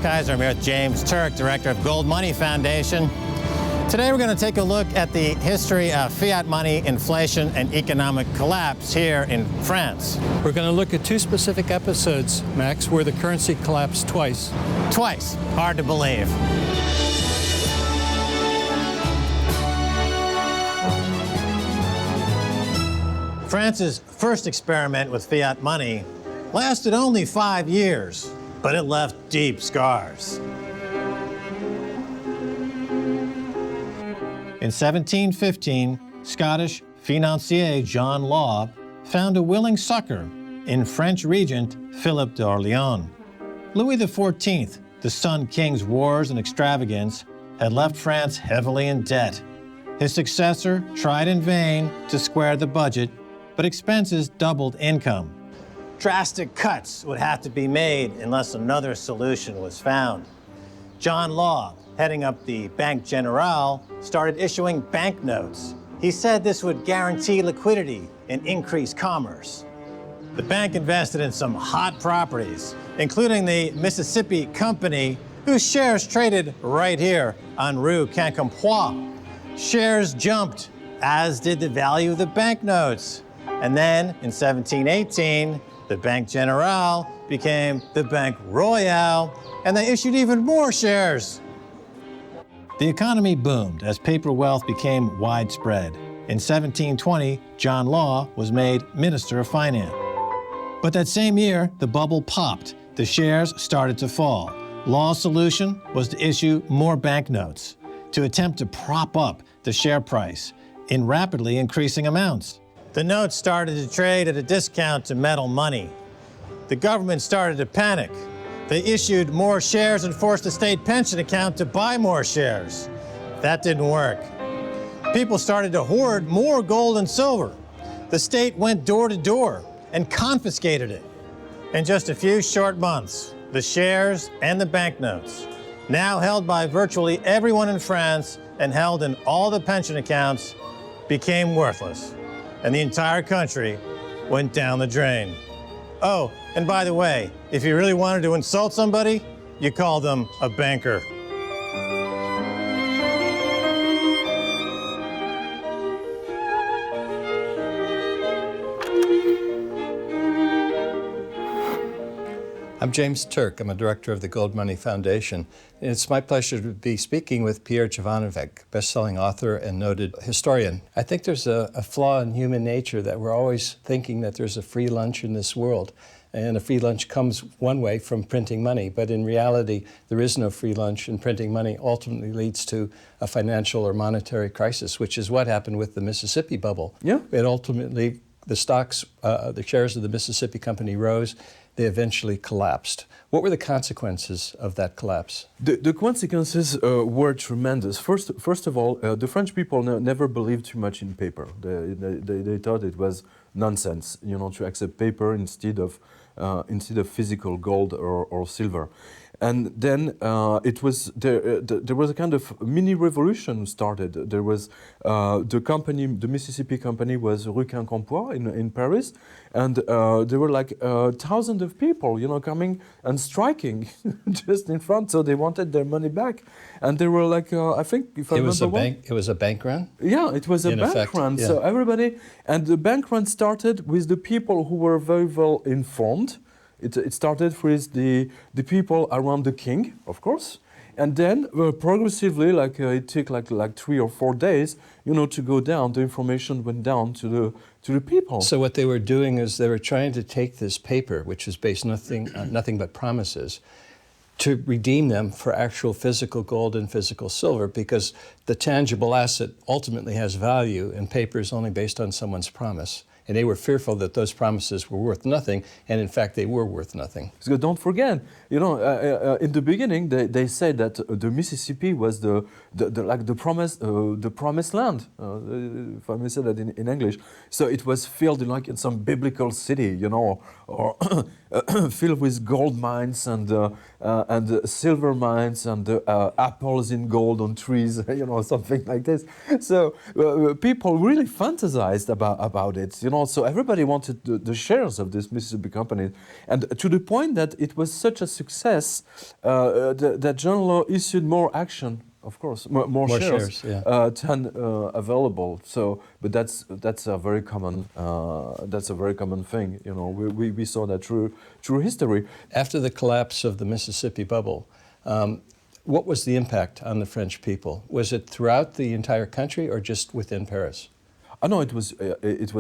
Keiser. I'm here with James Turk, director of GoldMoney Foundation. Today we're going to take a look at the history of fiat money, inflation, and economic collapse here in France. We're going to look at two specific episodes, Max, where the currency collapsed twice. Twice. Hard to believe. France's first experiment with fiat money lasted only 5 years, but it left deep scars. In 1715, Scottish financier John Law found a willing succor in French regent Philip d'Orléans. Louis XIV, the Sun King's wars and extravagance, had left France heavily in debt. His successor tried in vain to square the budget, but expenses doubled income. Drastic cuts would have to be made unless another solution was found. John Law, heading up the Banque Générale, started issuing banknotes. He said this would guarantee liquidity and increase commerce. The bank invested in some hot properties, including the Mississippi Company, whose shares traded right here on Rue Quincampoix. Shares jumped, as did the value of the banknotes. And then, in 1718, the Banque Générale became the Banque Royale, and they issued even more shares. The economy boomed as paper wealth became widespread. In 1720, John Law was made Minister of Finance. But that same year, the bubble popped. The shares started to fall. Law's solution was to issue more banknotes to attempt to prop up the share price in rapidly increasing amounts. The notes started to trade at a discount to metal money. The government started to panic. They issued more shares and forced the state pension account to buy more shares. That didn't work. People started to hoard more gold and silver. The state went door to door and confiscated it. In just a few short months, the shares and the banknotes, now held by virtually everyone in France and held in all the pension accounts, became worthless. And the entire country went down the drain. Oh, and by the way, if you really wanted to insult somebody, you called them a banker. I'm James Turk. I'm a director of the GoldMoney Foundation. And it's my pleasure to be speaking with Pierre Jovanovic, best-selling author and noted historian. I think there's a flaw in human nature that we're always thinking that there's a free lunch in this world. And a free lunch comes one way from printing money, but in reality, there is no free lunch, and printing money ultimately leads to a financial or monetary crisis, which is what happened with the Mississippi bubble. Yeah. It ultimately, the stocks, the shares of the Mississippi Company rose. They eventually collapsed. What were the consequences of that collapse? The consequences were tremendous. First of all, the French people never believed too much in paper. They thought it was nonsense, to accept paper instead of physical gold or silver. And then there was a kind of mini revolution started. There was the Mississippi Company was Rue Quincampoix in Paris, and there were like thousands of people, coming and striking just in front. So they wanted their money back, and they were like, I think if I remember it was a bank run. Yeah, it was a bank run. Yeah. So everybody, and the bank run started with the people who were very well informed. It started with the people around the king, of course, and then progressively, it took like 3 or 4 days, to go down. The information went down to the people. So what they were doing is they were trying to take this paper, which is based on nothing but promises, to redeem them for actual physical gold and physical silver, because the tangible asset ultimately has value, and paper is only based on someone's promise. And they were fearful that those promises were worth nothing, and in fact, they were worth nothing. So don't forget, in the beginning, they said that the Mississippi was the promised land, if I may say that in English. So it was filled in some biblical city, or filled with gold mines and silver mines and apples in gold on trees, you know, something like this. So people really fantasized about it, you know. So everybody wanted the shares of this Mississippi company, and to the point that it was such a success that John Law issued more action. Of course, more shares yeah. than available. So, but that's a very common thing. You know, we saw that through history. After the collapse of the Mississippi bubble, what was the impact on the French people? Was it throughout the entire country or just within Paris? No, it was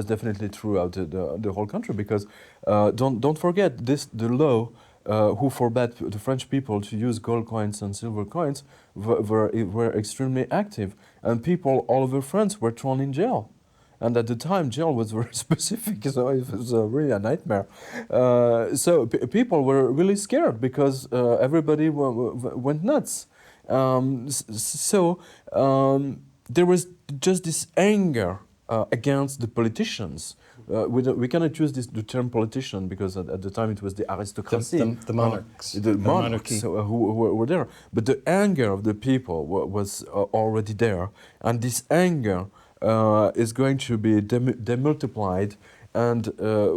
definitely throughout the whole country, because don't forget the law. Who forbade the French people to use gold coins and silver coins were extremely active, and people all over France were thrown in jail. And at the time, jail was very specific, so it was really a nightmare. So people were really scared because everybody went nuts. There was just this anger against the politicians. We cannot use the term politician because at the time it was the aristocracy, the monarchs, the monarchs who were there. But the anger of the people was already there, and this anger is going to be demultiplied, and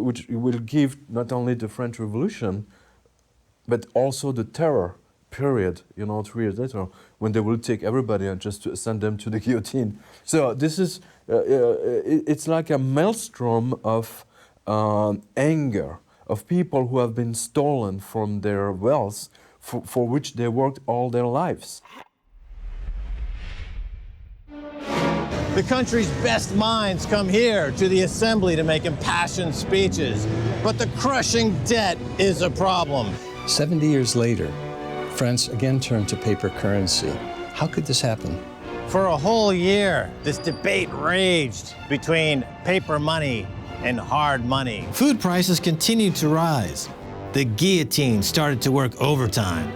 which will give not only the French Revolution, but also the terror period, you know, 3 years later, when they will take everybody and just to send them to the guillotine. So this is, it's like a maelstrom of anger, of people who have been stolen from their wealth, for which they worked all their lives. The country's best minds come here to the assembly to make impassioned speeches, but the crushing debt is a problem. 70 years later, France again turned to paper currency. How could this happen? For a whole year, this debate raged between paper money and hard money. Food prices continued to rise. The guillotine started to work overtime.